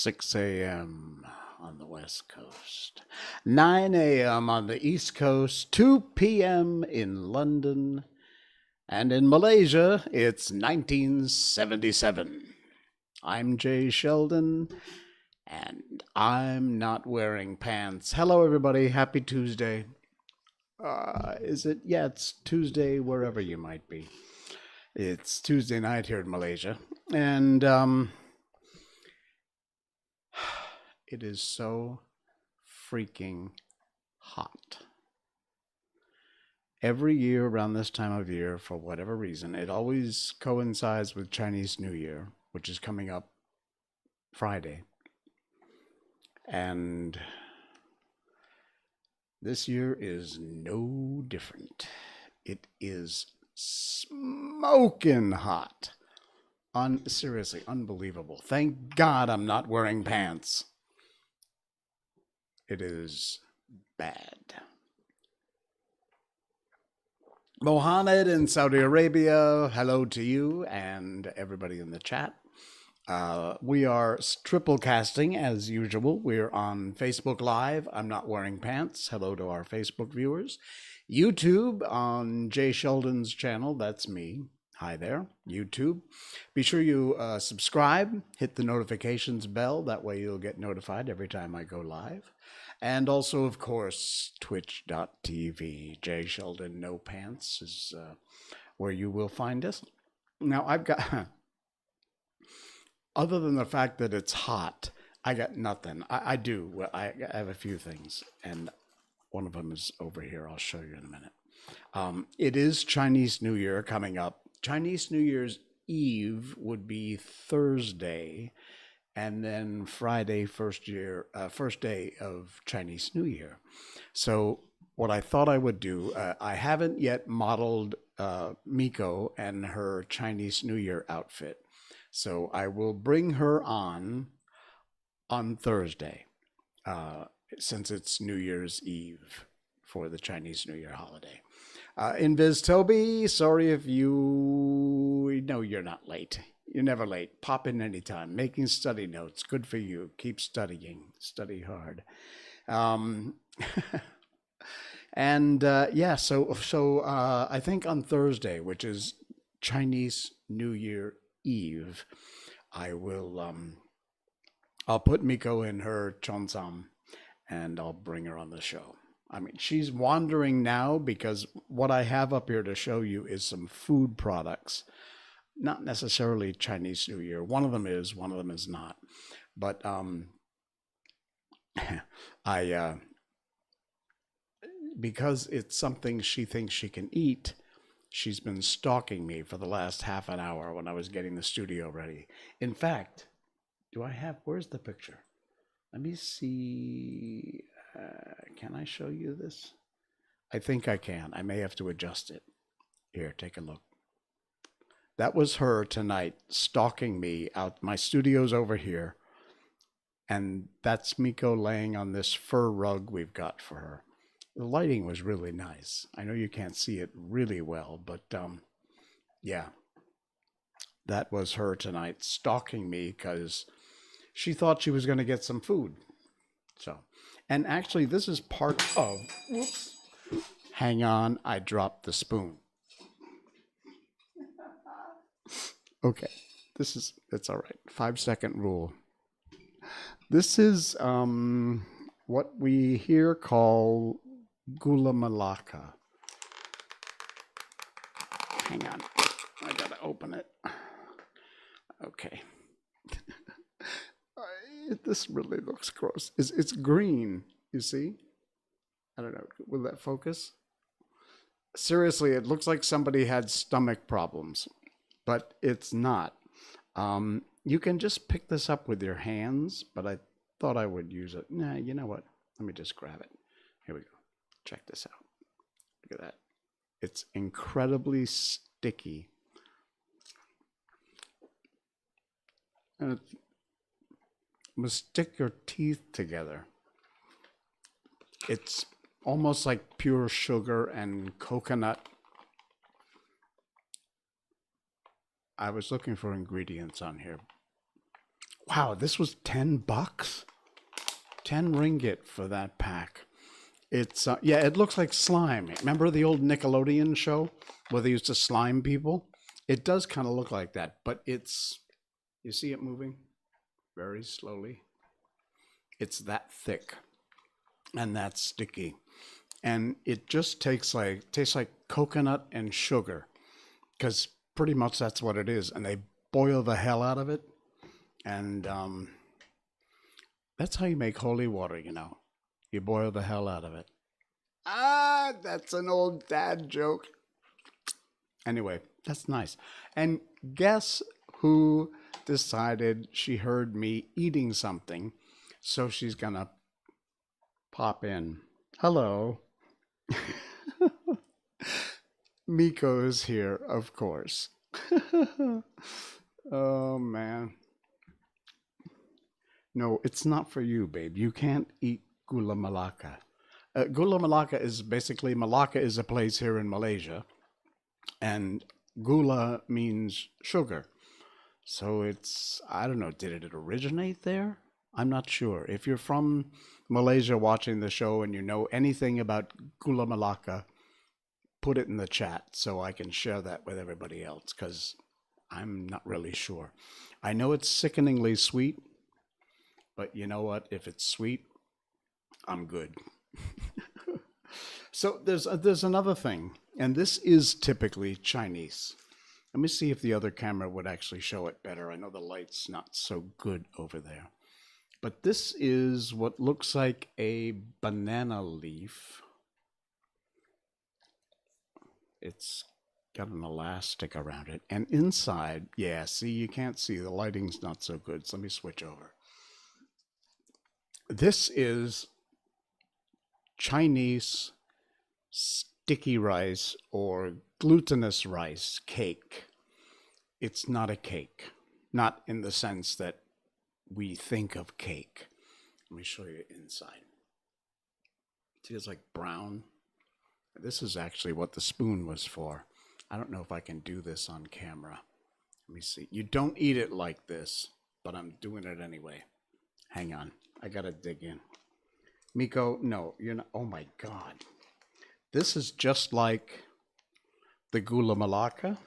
6 a.m. on the West Coast, 9 a.m. on the East Coast, 2 p.m. in London, and in Malaysia, it's 1977. I'm Jay Sheldon, and I'm not wearing pants. Hello, everybody. Happy Tuesday. Is it? Yeah, it's Tuesday wherever you might be. It's Tuesday night here in Malaysia, and it is so freaking hot. Every year around this time of year, for whatever reason, it always coincides with Chinese New Year, which is coming up Friday. And this year is no different. It is smoking hot. Seriously, unbelievable. Thank God I'm not wearing pants. It is bad. Mohammed in Saudi Arabia, hello to you and everybody in the chat. We are triple casting as usual. We're on Facebook Live. I'm not wearing pants. Hello to our Facebook viewers. YouTube on Jay Sheldon's channel. That's me. Hi there, YouTube. Be sure you subscribe, hit the notifications bell. That way you'll get notified every time I go live. And also, of course, twitch.tv. Jay Sheldon No Pants is where you will find us. Now, I've got... Other than the fact that it's hot, I got nothing. I do. Well, I have a few things, and one of them is over here. I'll show you in a minute. It is Chinese New Year coming up. Chinese New Year's Eve would be Thursday, and then Friday, first day of Chinese New Year. So what I thought I would do, I haven't yet modeled Miko and her Chinese New Year outfit. So I will bring her on Thursday, since it's New Year's Eve for the Chinese New Year holiday. Invis Toby, sorry if you... No, you're not late. You're never late. Pop in anytime. Making study notes. Good for you. Keep studying. Study hard. And yeah, so I think on Thursday, which is Chinese New Year Eve, I will I'll put Miko in her chonsam and I'll bring her on the show. I mean, she's wandering now because what I have up here to show you is some food products, not necessarily Chinese New Year. One of them is not. But I because it's something she thinks she can eat, she's been stalking me for the last half an hour when I was getting the studio ready. In fact, where's the picture? Let me see. Can I show you this? I think I can. I may have to adjust it. Here, take a look. That was her tonight stalking me out. My studio's over here. And that's Miko laying on this fur rug we've got for her. The lighting was really nice. I know you can't see it really well, but yeah, that was her tonight stalking me because she thought she was going to get some food. So, and actually this is part of, whoops, hang on, I dropped the spoon. Okay, it's all right. 5-second rule. This is what we here call Gula Melaka. Hang on, I gotta open it. Okay. This really looks gross. It's green, you see? I don't know, will that focus? Seriously, it looks like somebody had stomach problems, but it's not. You can just pick this up with your hands, but I thought I would use it. Nah, you know what? Let me just grab it. Here we go. Check this out. Look at that. It's incredibly sticky. And it must stick your teeth together. It's almost like pure sugar and coconut. I was looking for ingredients on here. Wow, this was $10. 10 ringgit for that pack. It's yeah, it looks like slime. Remember the old Nickelodeon show where they used to slime people? It does kind of look like that, but it's, you see it moving very slowly. It's that thick and that sticky. And it just tastes like coconut and sugar, because pretty much that's what it is. And they boil the hell out of it. And that's how you make holy water, you know. You boil the hell out of it. Ah, that's an old dad joke. Anyway, that's nice. And guess who decided she heard me eating something, so she's gonna pop in. Hello. Miko's here, of course. Oh, man. No, it's not for you, babe. You can't eat gula melaka. Gula Melaka is basically, Malacca is a place here in Malaysia, and gula means sugar. So it's, I don't know, did it originate there? I'm not sure. If you're from Malaysia watching the show and you know anything about Gula Melaka, put it in the chat so I can share that with everybody else, because I'm not really sure. I know it's sickeningly sweet, but you know what? If it's sweet, I'm good. So there's another thing, and this is typically Chinese. Let me see if the other camera would actually show it better. I know the light's not so good over there. But this is what looks like a banana leaf. It's got an elastic around it. And inside, yeah, see, you can't see. The lighting's not so good. So let me switch over. This is Chinese sticky rice or glutinous rice cake. It's not a cake, not in the sense that we think of cake. Let me show you inside. See, it's like brown. This is actually what the spoon was for. I don't know if I can do this on camera. Let me see. You don't eat it like this, but I'm doing it anyway. Hang on. I gotta dig in. Miko, no, you're not. Oh my God. This is just like the Gula Melaka,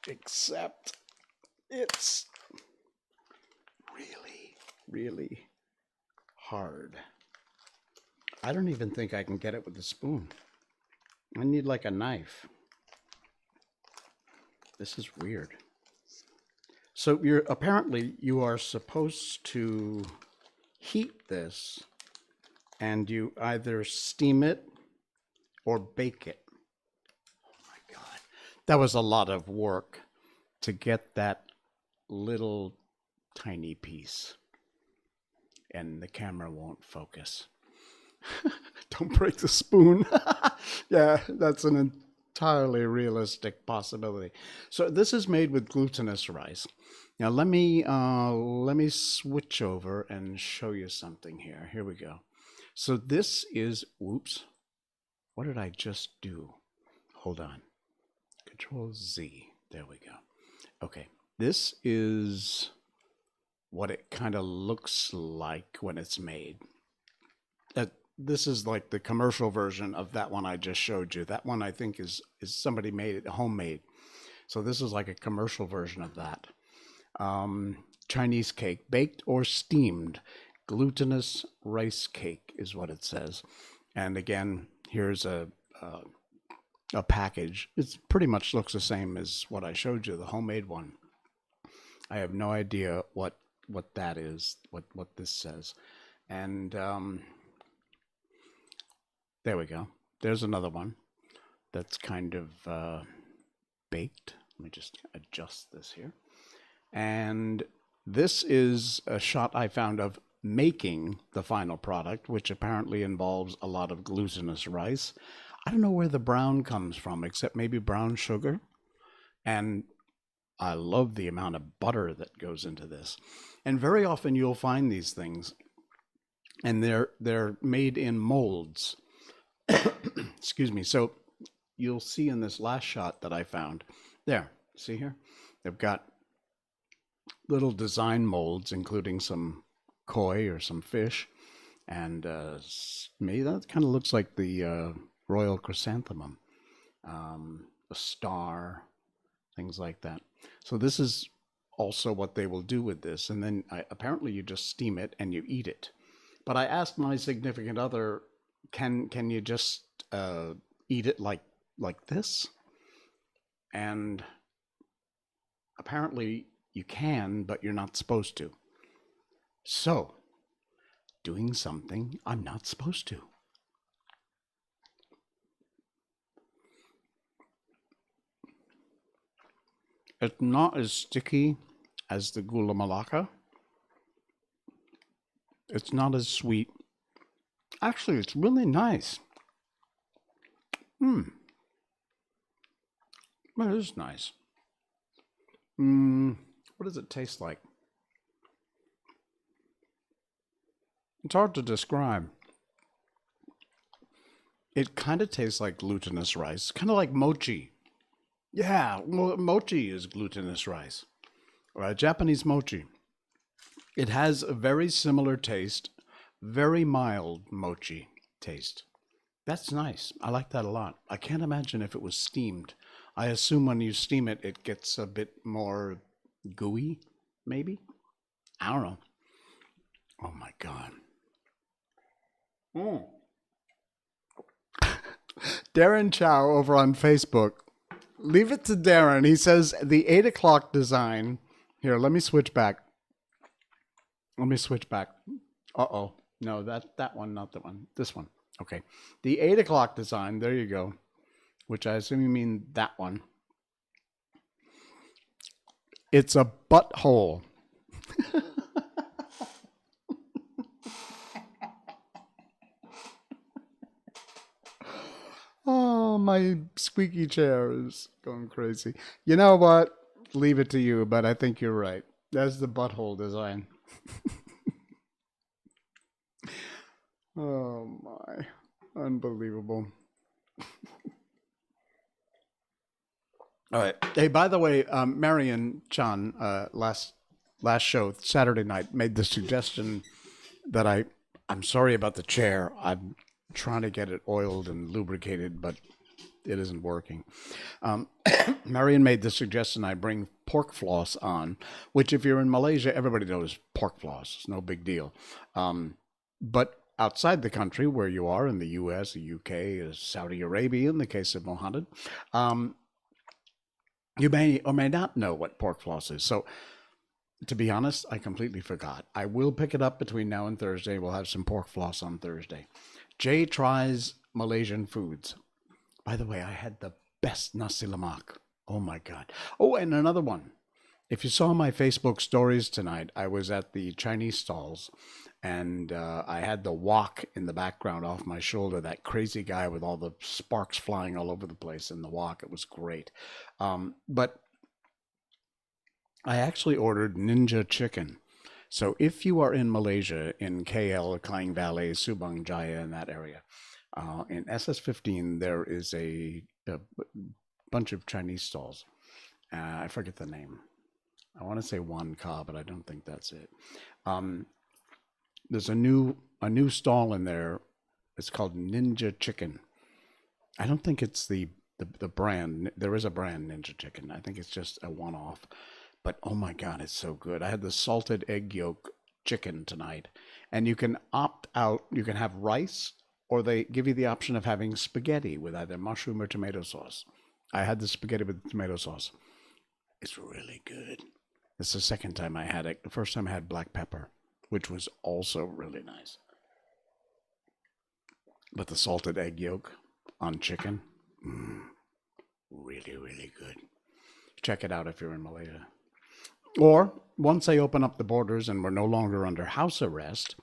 except it's really, really hard. I don't even think I can get it with a spoon. I need like a knife. This is weird. So apparently you are supposed to heat this, and you either steam it or bake it. Oh my God. That was a lot of work to get that little tiny piece. And the camera won't focus. Don't break the spoon. Yeah, that's an entirely realistic possibility. So this is made with glutinous rice. Now let me switch over and show you something here. Here we go. So this is, whoops, what did I just do? Hold on. Control Z. There we go. Okay, this is what it kind of looks like when it's made. This is like the commercial version of that one I just showed you. That one I think is somebody made it homemade. So this is like a commercial version of that. Chinese cake, baked or steamed, glutinous rice cake is what it says. And again, here's a package. It pretty much looks the same as what I showed you, the homemade one. I have no idea what that is, what this says. And there we go. There's another one that's kind of baked. Let me just adjust this here. And this is a shot I found of making the final product, which apparently involves a lot of glutinous rice. I don't know where the brown comes from, except maybe brown sugar. And I love the amount of butter that goes into this. And very often you'll find these things, and they're made in molds. Excuse me. So you'll see in this last shot that I found, there, see here? They've got little design molds, including some koi or some fish. And me, that kind of looks like the royal chrysanthemum, a star, things like that. So this is also what they will do with this. And then apparently you just steam it and you eat it. But I asked my significant other, can you just eat it like this? And apparently you can, but you're not supposed to. So, doing something I'm not supposed to. It's not as sticky as the gula melaka. It's not as sweet. Actually, it's really nice. It is nice. What does it taste like? It's hard to describe. It kind of tastes like glutinous rice, kind of like mochi. Yeah, well, mochi is glutinous rice, Japanese mochi. It has a very similar taste, very mild mochi taste. That's nice. I like that a lot. I can't imagine if it was steamed. I assume when you steam it, it gets a bit more gooey, maybe? I don't know. Oh my God. Darren Chow over on Facebook. Leave it to Darren. He says the 8 o'clock design. Here, let me switch back. Uh-oh. No, that one, not that one. This one. Okay. The 8 o'clock design, there you go. Which I assume you mean that one. It's a butthole. Oh, my squeaky chair is going crazy. You know what? Leave it to you, but I think you're right. That's the butthole design. Oh my. Unbelievable. All right. Hey, by the way, Marion Chan, last show, Saturday night, made the suggestion that I'm sorry about the chair. I'm trying to get it oiled and lubricated, but it isn't working. Marion made the suggestion I bring pork floss on, which if you're in Malaysia, everybody knows pork floss. It's no big deal. But outside the country, where you are, in the US, the UK, Saudi Arabia, in the case of Mohammed, you may or may not know what pork floss is. So, to be honest, I completely forgot. I will pick it up between now and Thursday. We'll have some pork floss on Thursday. Jay tries Malaysian foods. By the way, I had the best nasi lemak. Oh my God. Oh, and another one. If you saw my Facebook stories tonight, I was at the Chinese stalls and I had the wok in the background off my shoulder, that crazy guy with all the sparks flying all over the place in the wok. It was great. But I actually ordered ninja chicken. So if you are in Malaysia, in KL, Klang Valley, Subang Jaya, in that area, in SS15, there is a bunch of Chinese stalls. I forget the name. I want to say Wan Ka, but I don't think that's it. There's a new stall in there. It's called Ninja Chicken. I don't think it's the brand. There is a brand, Ninja Chicken. I think it's just a one-off. But oh my God, it's so good. I had the salted egg yolk chicken tonight. And you can opt out. You can have rice, or they give you the option of having spaghetti with either mushroom or tomato sauce. I had the spaghetti with tomato sauce. It's really good. It's the second time I had it. The first time I had black pepper, which was also really nice. But the salted egg yolk on chicken, really, really good. Check it out if you're in Malaysia. Or once they open up the borders and we're no longer under house arrest,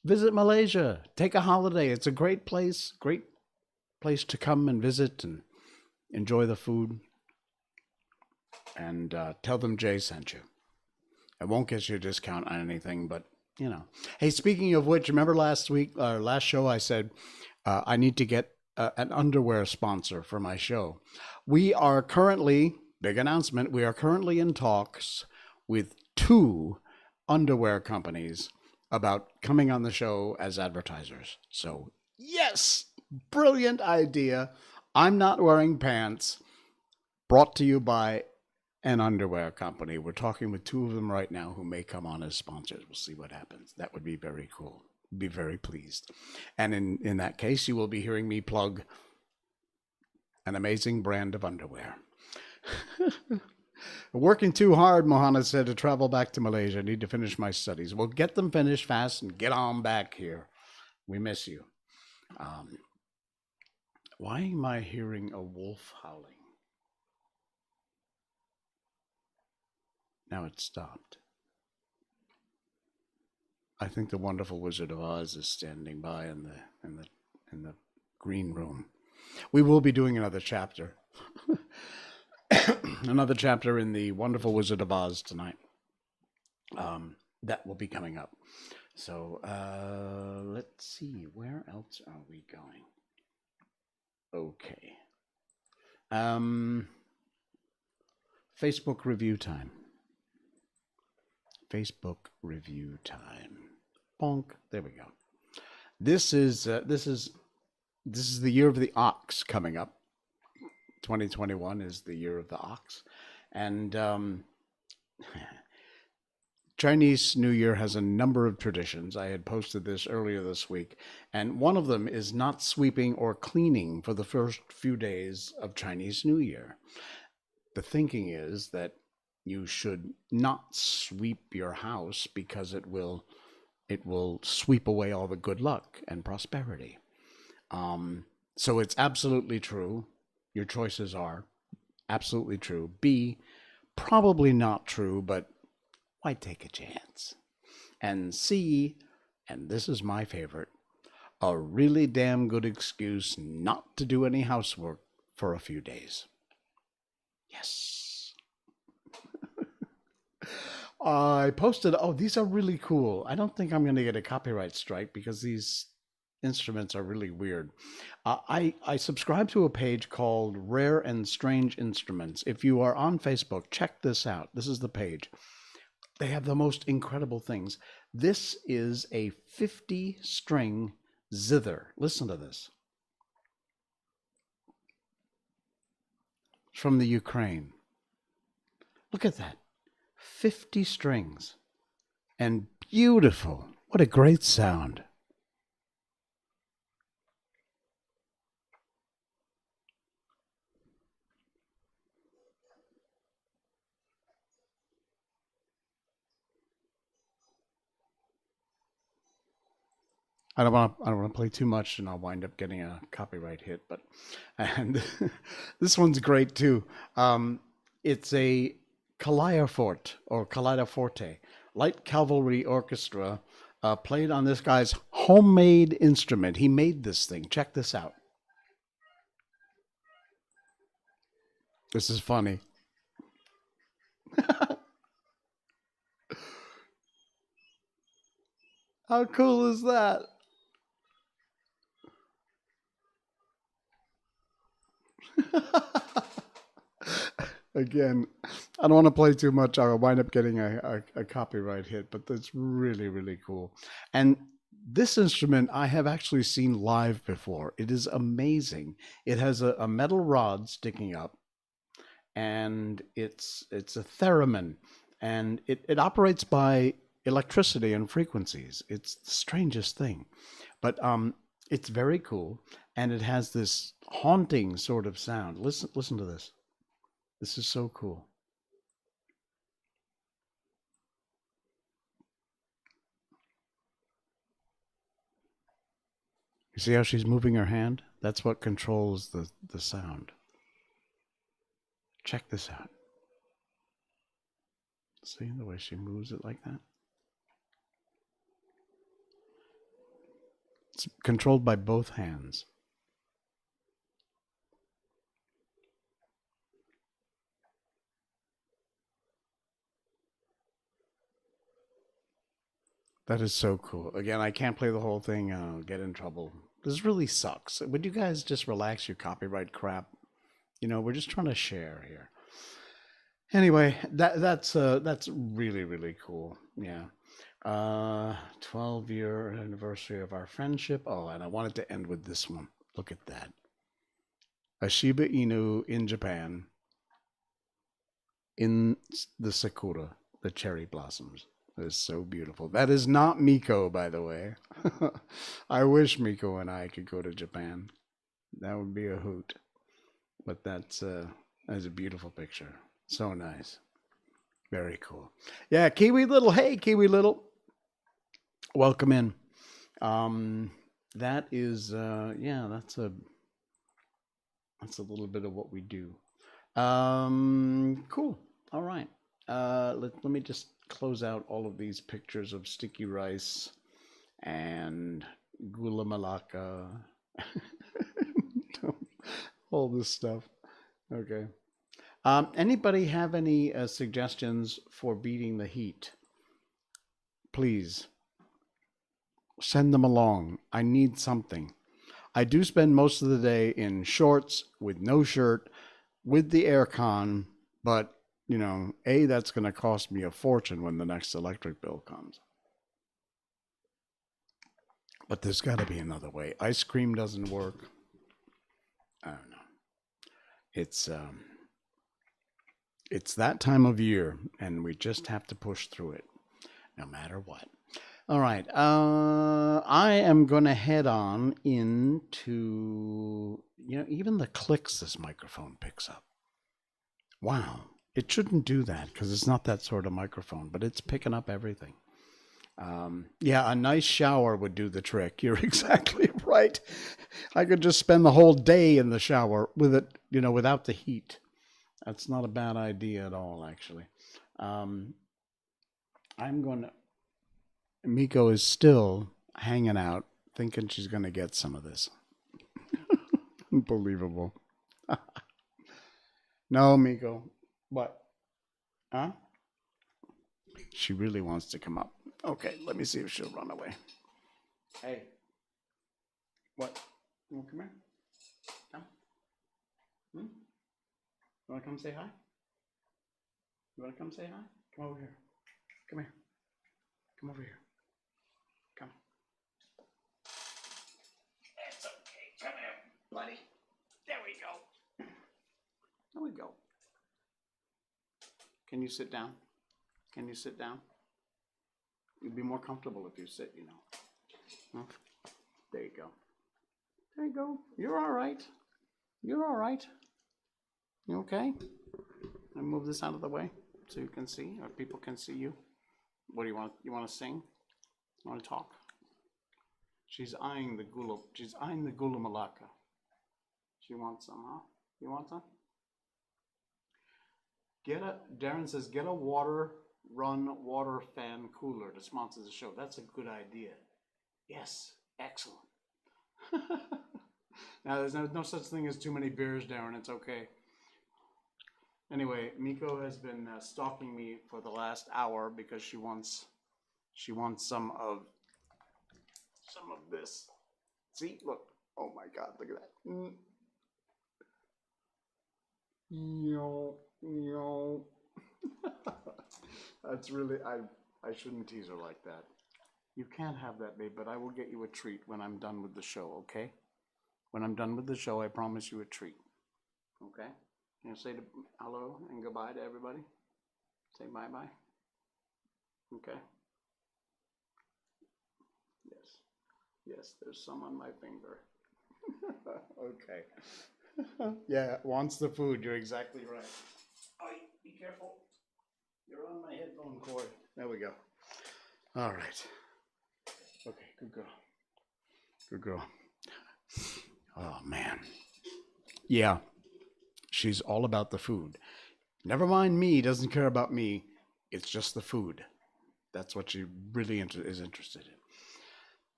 visit Malaysia. Take a holiday. It's a great place to come and visit and enjoy the food. And tell them Jay sent you. It won't get you a discount on anything, but you know. Hey, speaking of which, remember last show I said I need to get an underwear sponsor for my show. We are currently, big announcement, we are currently in talks with two underwear companies about coming on the show as advertisers. So, yes, brilliant idea. I'm not wearing pants. Brought to you by an underwear company. We're talking with two of them right now who may come on as sponsors. We'll see what happens. That would be very cool. Be very pleased. And in that case, you will be hearing me plug an amazing brand of underwear. Working too hard, Mohana said, to travel back to Malaysia. I need to finish my studies. Well, get them finished fast and get on back here. We miss you. Why am I hearing a wolf howling? Now it's stopped. I think the wonderful Wizard of Oz is standing by in the green room. We will be doing another chapter. Another chapter in the Wonderful Wizard of Oz tonight. That will be coming up. So let's see, where else are we going? Okay. Facebook review time. Facebook review time. Bonk. There we go. This is the year of the ox coming up. 2021 is the year of the ox, and Chinese New Year has a number of traditions. I had posted this earlier this week, and one of them is not sweeping or cleaning for the first few days of Chinese New Year. The thinking is that you should not sweep your house because it will sweep away all the good luck and prosperity. So it's absolutely true. Your choices are absolutely true. B, probably not true, but why take a chance? And C, and this is my favorite, a really damn good excuse not to do any housework for a few days. Yes. I posted, oh, these are really cool. I don't think I'm going to get a copyright strike because these instruments are really weird. I subscribe to a page called Rare and Strange Instruments. If you are on Facebook, check this out. This is the page. They have the most incredible things. This is a 50-string zither. Listen to this. It's from the Ukraine. Look at that. 50 strings. And beautiful. What a great sound. I don't want to play too much, and I'll wind up getting a copyright hit. And this one's great too. It's a Kaleidoforte, light cavalry orchestra, played on this guy's homemade instrument. He made this thing. Check this out. This is funny. How cool is that? Again, I don't want to play too much. I'll wind up getting a copyright hit, but that's really, really cool. And this instrument I have actually seen live before. It is amazing. It has a metal rod sticking up, and it's a theremin, and it operates by electricity and frequencies. It's the strangest thing, but it's very cool, and it has this haunting sort of sound. Listen to this. This is so cool. You see how she's moving her hand? That's what controls the sound. Check this out. See the way she moves it like that? It's controlled by both hands. That is so cool. Again, I can't play the whole thing. I'll get in trouble. This really sucks. Would you guys just relax your copyright crap? You know, we're just trying to share here. Anyway, that's really really cool. Yeah. 12-year anniversary of our friendship. Oh, and I wanted to end with this one. Look at that. A Shiba Inu in Japan in the sakura, the cherry blossoms. It is so beautiful. That is not Miko, by the way. I wish Miko and I could go to Japan. That would be a hoot. But that's a beautiful picture. So nice. Very cool. Yeah, Kiwi Little. Hey, Kiwi Little. Welcome in. That is yeah, that's a little bit of what we do. Cool. All right. Let me just close out all of these pictures of sticky rice and gula melaka, all this stuff. Okay. Anybody have any suggestions for beating the heat? Please send them along. I need something. I do spend most of the day in shorts with no shirt with the aircon, but you know, that's going to cost me a fortune when the next electric bill comes. But there's got to be another way. Ice cream doesn't work. I don't know. It's that time of year, and we just have to push through it, no matter what. All right. I am going to head on into, even the clicks this microphone picks up. Wow. It shouldn't do that because it's not that sort of microphone, but it's picking up everything. Yeah, a nice shower would do the trick. You're exactly right. I could just spend the whole day in the shower with it, without the heat. That's not a bad idea at all, actually. Miko is still hanging out, thinking she's going to get some of this. Unbelievable. No, Miko. What? Huh? She really wants to come up. Okay, let me see if she'll run away. Hey. What? You want to come here? Come. You want to come say hi? You want to come say hi? Come over here. Come here. Come over here. Come. It's okay. Come here, buddy. There we go. There we go. Can you sit down? Can you sit down? You'd be more comfortable if you sit, Huh? There you go. There you go. You're all right. You're all right. You okay? I move this out of the way so you can see, or people can see you. What do you want? You want to sing? You want to talk? She's eyeing the gula. She's eyeing the gula melaka. She wants some, huh? You want some? Darren says, get a water fan cooler to sponsor the show. That's a good idea. Yes, excellent. Now, there's no such thing as too many beers, Darren. It's okay. Anyway, Miko has been stalking me for the last hour because she wants some of this. See, look. Oh my God, look at that. Yo. That's really, I shouldn't tease her like that. You can't have that, babe, but I will get you a treat when I'm done with the show, okay? When I'm done with the show, I promise you a treat. Okay? Can you say hello and goodbye to everybody? Say bye-bye. Okay? Yes, there's some on my finger. Okay. Yeah, wants the food. You're exactly right. Oh, be careful. You're on my headphone cord. There we go. All right. Okay, good girl. Good girl. Oh, man. Yeah, she's all about the food. Never mind me, doesn't care about me. It's just the food. That's what she really is interested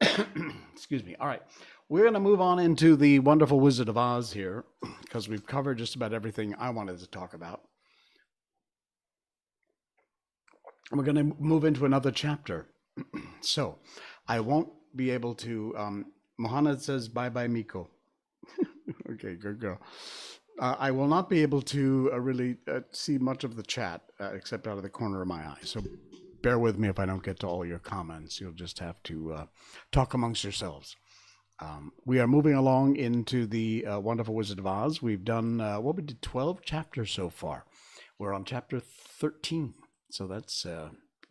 in. Excuse me. All right. We're going to move on into the Wonderful Wizard of Oz here because we've covered just about everything I wanted to talk about. And we're going to move into another chapter. So I won't be able to. Mohamed says, bye-bye, Miko. Okay, good girl. I will not be able to really see much of the chat except out of the corner of my eye. So bear with me if I don't get to all your comments. You'll just have to talk amongst yourselves. We are moving along into the Wonderful Wizard of Oz. We've done, we did 12 chapters so far. We're on chapter 13. So that's,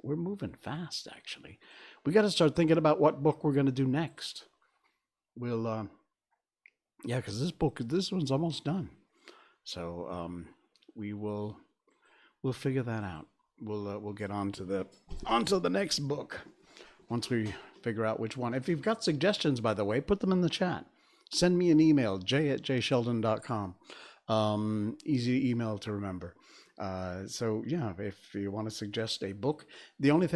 we're moving fast, actually. We got to start thinking about what book we're going to do next. We'll, yeah, because this one's almost done. So we'll figure that out. We'll get on to the next book once we figure out which one. If you've got suggestions, by the way, put them in the chat. Send me an email, j@jsheldon.com. Easy email to remember. So yeah, if you want to suggest a book, the only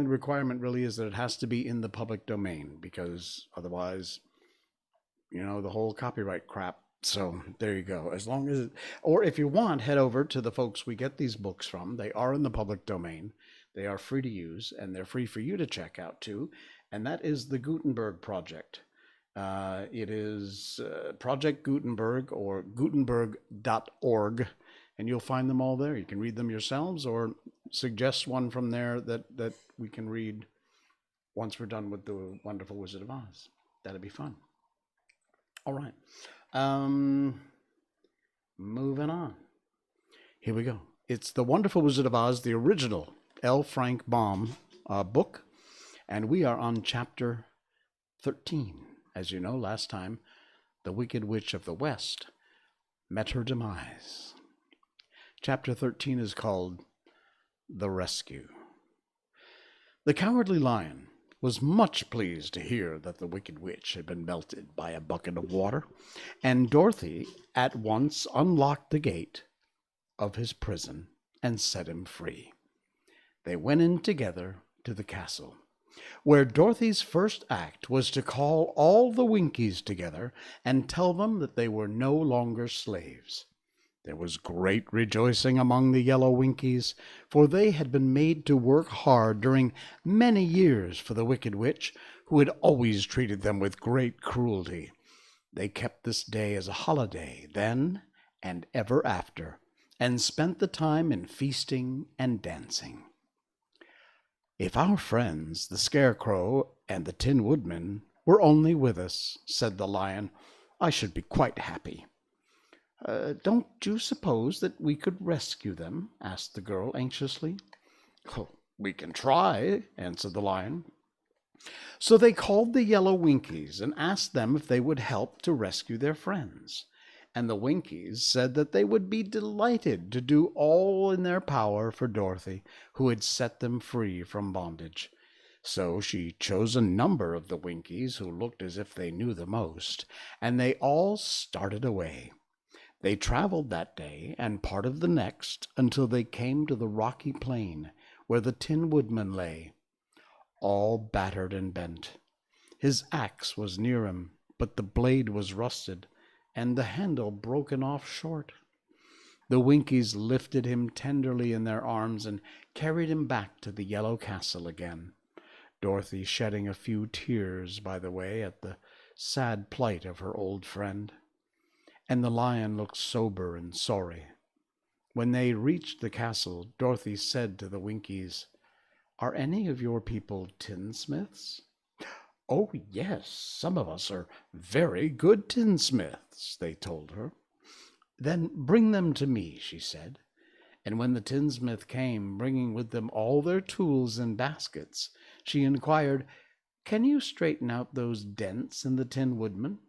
requirement really is that it has to be in the public domain, because otherwise, the whole copyright crap. So there you go. As long as, or if you want, head over to the folks we get these books from. They are in the public domain. They are free to use, and they're free for you to check out too. And that is the Gutenberg Project. It is Project Gutenberg, or gutenberg.org, and you'll find them all there. You can read them yourselves, or suggest one from there that we can read once we're done with the Wonderful Wizard of Oz. That'd be fun. All right. Moving on. Here we go. It's The Wonderful Wizard of Oz, the original L. Frank Baum book, and we are on chapter 13. As you know, last time, the Wicked Witch of the West met her demise. Chapter 13 is called The Rescue. The Cowardly Lion was much pleased to hear that the Wicked Witch had been melted by a bucket of water, and Dorothy at once unlocked the gate of his prison and set him free. They went in together to the castle, where Dorothy's first act was to call all the Winkies together and tell them that they were no longer slaves. There was great rejoicing among the yellow Winkies, for they had been made to work hard during many years for the Wicked Witch, who had always treated them with great cruelty. They kept this day as a holiday then and ever after, and spent the time in feasting and dancing. "If our friends, the Scarecrow and the Tin Woodman, were only with us," said the Lion, "I should be quite happy." Don't you suppose that we could rescue them?" asked the girl anxiously. "Oh, we can try," answered the Lion. So they called the yellow Winkies and asked them if they would help to rescue their friends. And the Winkies said that they would be delighted to do all in their power for Dorothy, who had set them free from bondage. So she chose a number of the Winkies who looked as if they knew the most, and they all started away. They traveled that day and part of the next until they came to the rocky plain where the Tin Woodman lay, all battered and bent. His axe was near him, but the blade was rusted, and the handle broken off short. The Winkies lifted him tenderly in their arms and carried him back to the yellow castle again, Dorothy shedding a few tears by the way at the sad plight of her old friend. And the Lion looked sober and sorry. When they reached the castle, Dorothy said to the Winkies, "Are any of your people tinsmiths?" "Oh, yes, some of us are very good tinsmiths," they told her. "Then bring them to me," she said. And when the tinsmith came, bringing with them all their tools and baskets, she inquired, "Can you straighten out those dents in the Tin Woodman,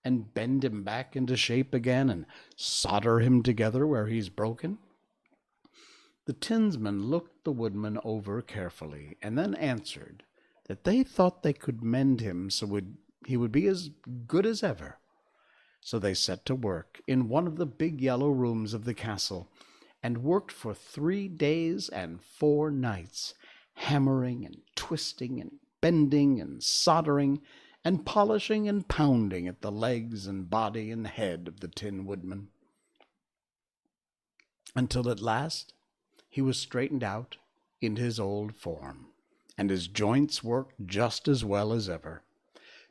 and bend him back into shape again, and solder him together where he's broken?" The tinsman looked the woodman over carefully, and then answered that they thought they could mend him so he would be as good as ever. So they set to work in one of the big yellow rooms of the castle, and worked for 3 days and 4 nights, hammering and twisting and bending and soldering, and polishing and pounding at the legs and body and head of the Tin Woodman, until at last he was straightened out in his old form, and his joints worked just as well as ever.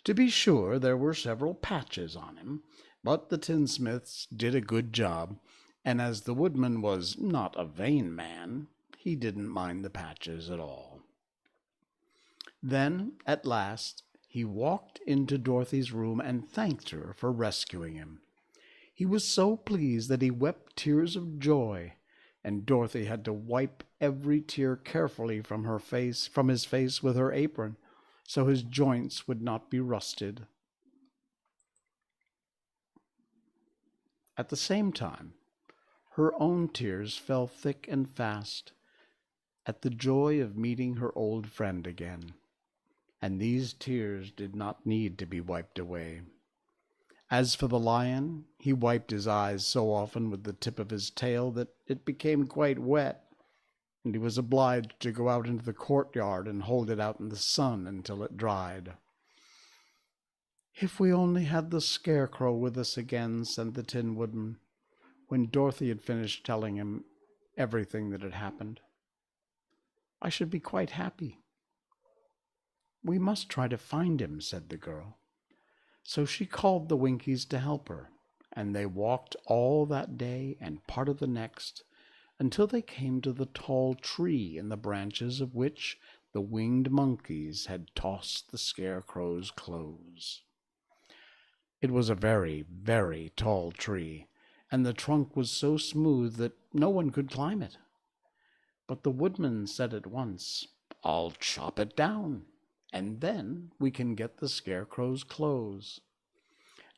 To be sure, there were several patches on him, But the tinsmiths did a good job, and as the woodman was not a vain man, he didn't mind the patches at all. Then, at last, he walked into Dorothy's room and thanked her for rescuing him. He was so pleased that he wept tears of joy, and Dorothy had to wipe every tear carefully from his face with her apron, so his joints would not be rusted. At the same time, her own tears fell thick and fast at the joy of meeting her old friend again, and these tears did not need to be wiped away. As for the lion, he wiped his eyes so often with the tip of his tail that it became quite wet, and he was obliged to go out into the courtyard and hold it out in the sun until it dried. "If we only had the Scarecrow with us again," said the Tin Woodman, when Dorothy had finished telling him everything that had happened. "I should be quite happy." "We must try to find him," said the girl. So she called the Winkies to help her, and they walked all that day and part of the next, until they came to the tall tree in the branches of which the winged monkeys had tossed the Scarecrow's clothes. It was a very, very tall tree, and the trunk was so smooth that no one could climb it. But the woodman said at once, "I'll chop it down, and then we can get the Scarecrow's clothes."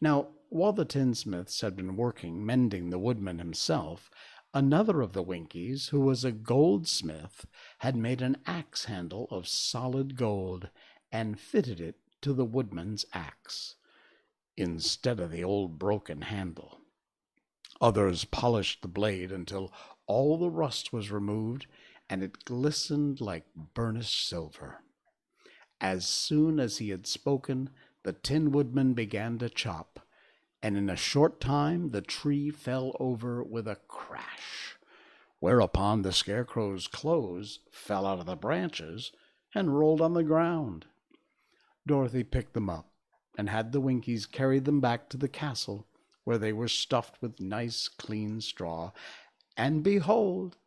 Now, while the tinsmiths had been working mending the woodman himself, another of the Winkies, who was a goldsmith, had made an axe handle of solid gold and fitted it to the woodman's axe, instead of the old broken handle. Others polished the blade until all the rust was removed, and it glistened like burnished silver. As soon as he had spoken, the Tin Woodman began to chop, and in a short time the tree fell over with a crash, whereupon the Scarecrow's clothes fell out of the branches and rolled on the ground. Dorothy picked them up and had the Winkies carry them back to the castle, where they were stuffed with nice clean straw, and behold,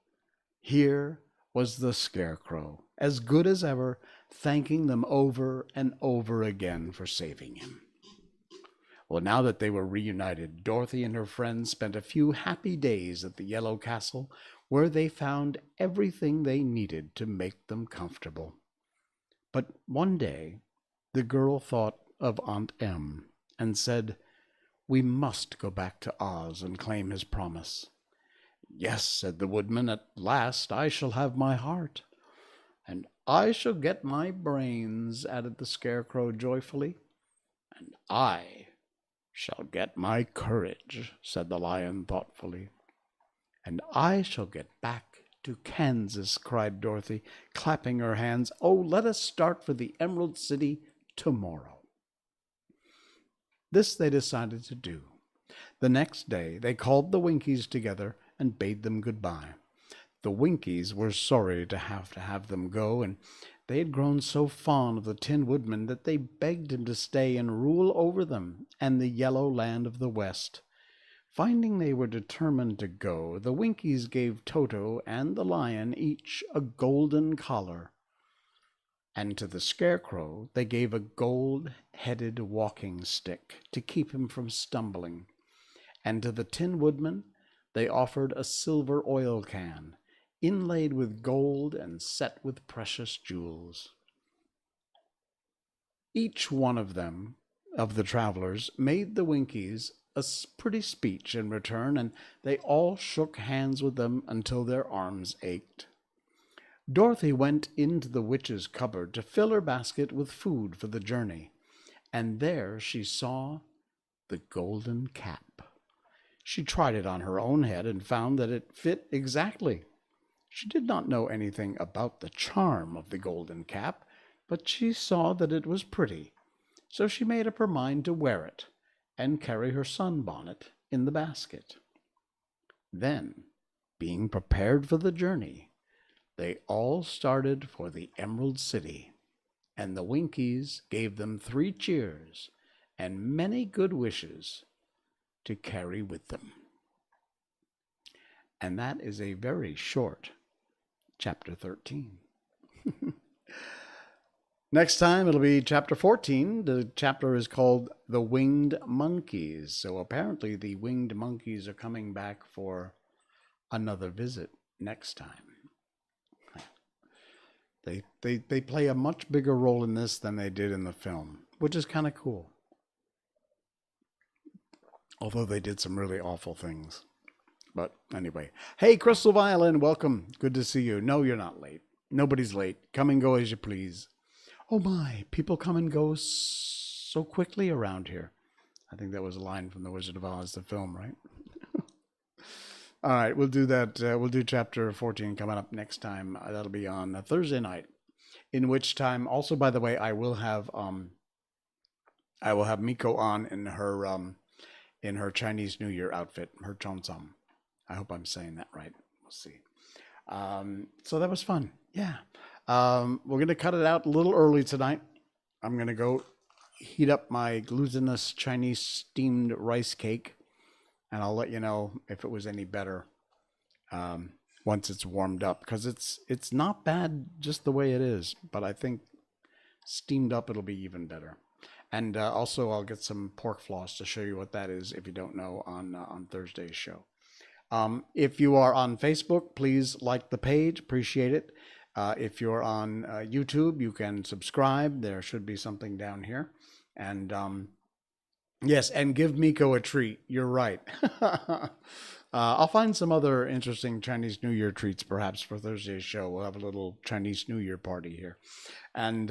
here was the Scarecrow, as good as ever, thanking them over and over again for saving him. Well, now that they were reunited, Dorothy and her friends spent a few happy days at the Yellow Castle, where they found everything they needed to make them comfortable. But one day, the girl thought of Aunt Em and said, "We must go back to Oz and claim his promise." "Yes," said the woodman, "at last I shall have my heart." "And I shall get my brains," added the Scarecrow joyfully. "And I shall get my courage," said the lion thoughtfully. "And I shall get back to Kansas," cried Dorothy, clapping her hands. "Oh, let us start for the Emerald City tomorrow." This they decided to do. The next day they called the Winkies together and bade them goodbye. The Winkies were sorry to have them go, and they had grown so fond of the Tin Woodman that they begged him to stay and rule over them and the yellow land of the West. Finding they were determined to go, the Winkies gave Toto and the lion each a golden collar, and to the Scarecrow they gave a gold-headed walking stick to keep him from stumbling, and to the Tin Woodman they offered a silver oil can, inlaid with gold and set with precious jewels. Each one of them, of the travelers, made the Winkies a pretty speech in return, and they all shook hands with them until their arms ached. Dorothy went into the witch's cupboard to fill her basket with food for the journey, and there she saw the golden cap. She tried it on her own head and found that it fit exactly. She did not know anything about the charm of the golden cap, but she saw that it was pretty, so she made up her mind to wear it and carry her sunbonnet in the basket. Then, being prepared for the journey, they all started for the Emerald City, and the Winkies gave them 3 cheers and many good wishes to carry with them. And that is a very short chapter 13. Next time it'll be chapter 14. The chapter is called The Winged Monkeys. So apparently the winged monkeys are coming back for another visit next time. They play a much bigger role in this than they did in the film, which is kind of cool. Although they did some really awful things. But anyway. Hey, Crystal Violin, welcome. Good to see you. No, you're not late. Nobody's late. Come and go as you please. Oh my, people come and go so quickly around here. I think that was a line from The Wizard of Oz, the film, right? All right, we'll do that. We'll do chapter 14 coming up next time. That'll be on a Thursday night. In which time, also, by the way, I will have Miko on in her Chinese New Year outfit, her cheongsam. I hope I'm saying that right. We'll see. So that was fun. Yeah. We're going to cut it out a little early tonight. I'm going to go heat up my glutinous Chinese steamed rice cake, and I'll let you know if it was any better once it's warmed up, because it's not bad just the way it is, but I think steamed up it'll be even better. And also I'll get some pork floss to show you what that is if you don't know on Thursday's show. If you are on Facebook, please like the page. Appreciate it. If you're on YouTube, you can subscribe. There should be something down here. And yes, and give Miko a treat. You're right. I'll find some other interesting Chinese New Year treats perhaps for Thursday's show. We'll have a little Chinese New Year party here. And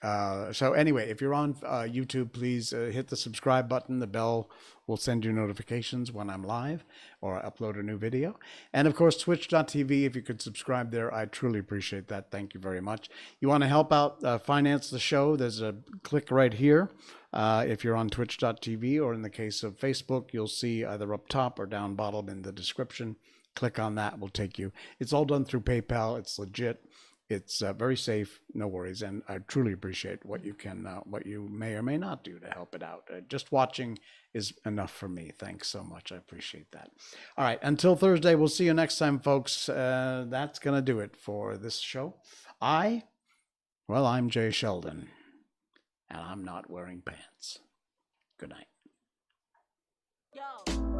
so anyway, if you're on YouTube, please hit the subscribe button. The bell will send you notifications when I'm live or I upload a new video. And of course, twitch.tv, if you could subscribe there, I truly appreciate that. Thank you very much. You want to help out finance the show, there's a click right here. If you're on twitch.tv, or in the case of Facebook, you'll see either up top or down bottom in the description. Click on that, will take you. It's all done through PayPal. It's legit. It's very safe, no worries, and I truly appreciate what you may or may not do to help it out. Just watching is enough for me. Thanks so much. I appreciate that. All right, until Thursday, we'll see you next time, folks. That's going to do it for this show. I'm Jay Sheldon, and I'm not wearing pants. Good night. Yo.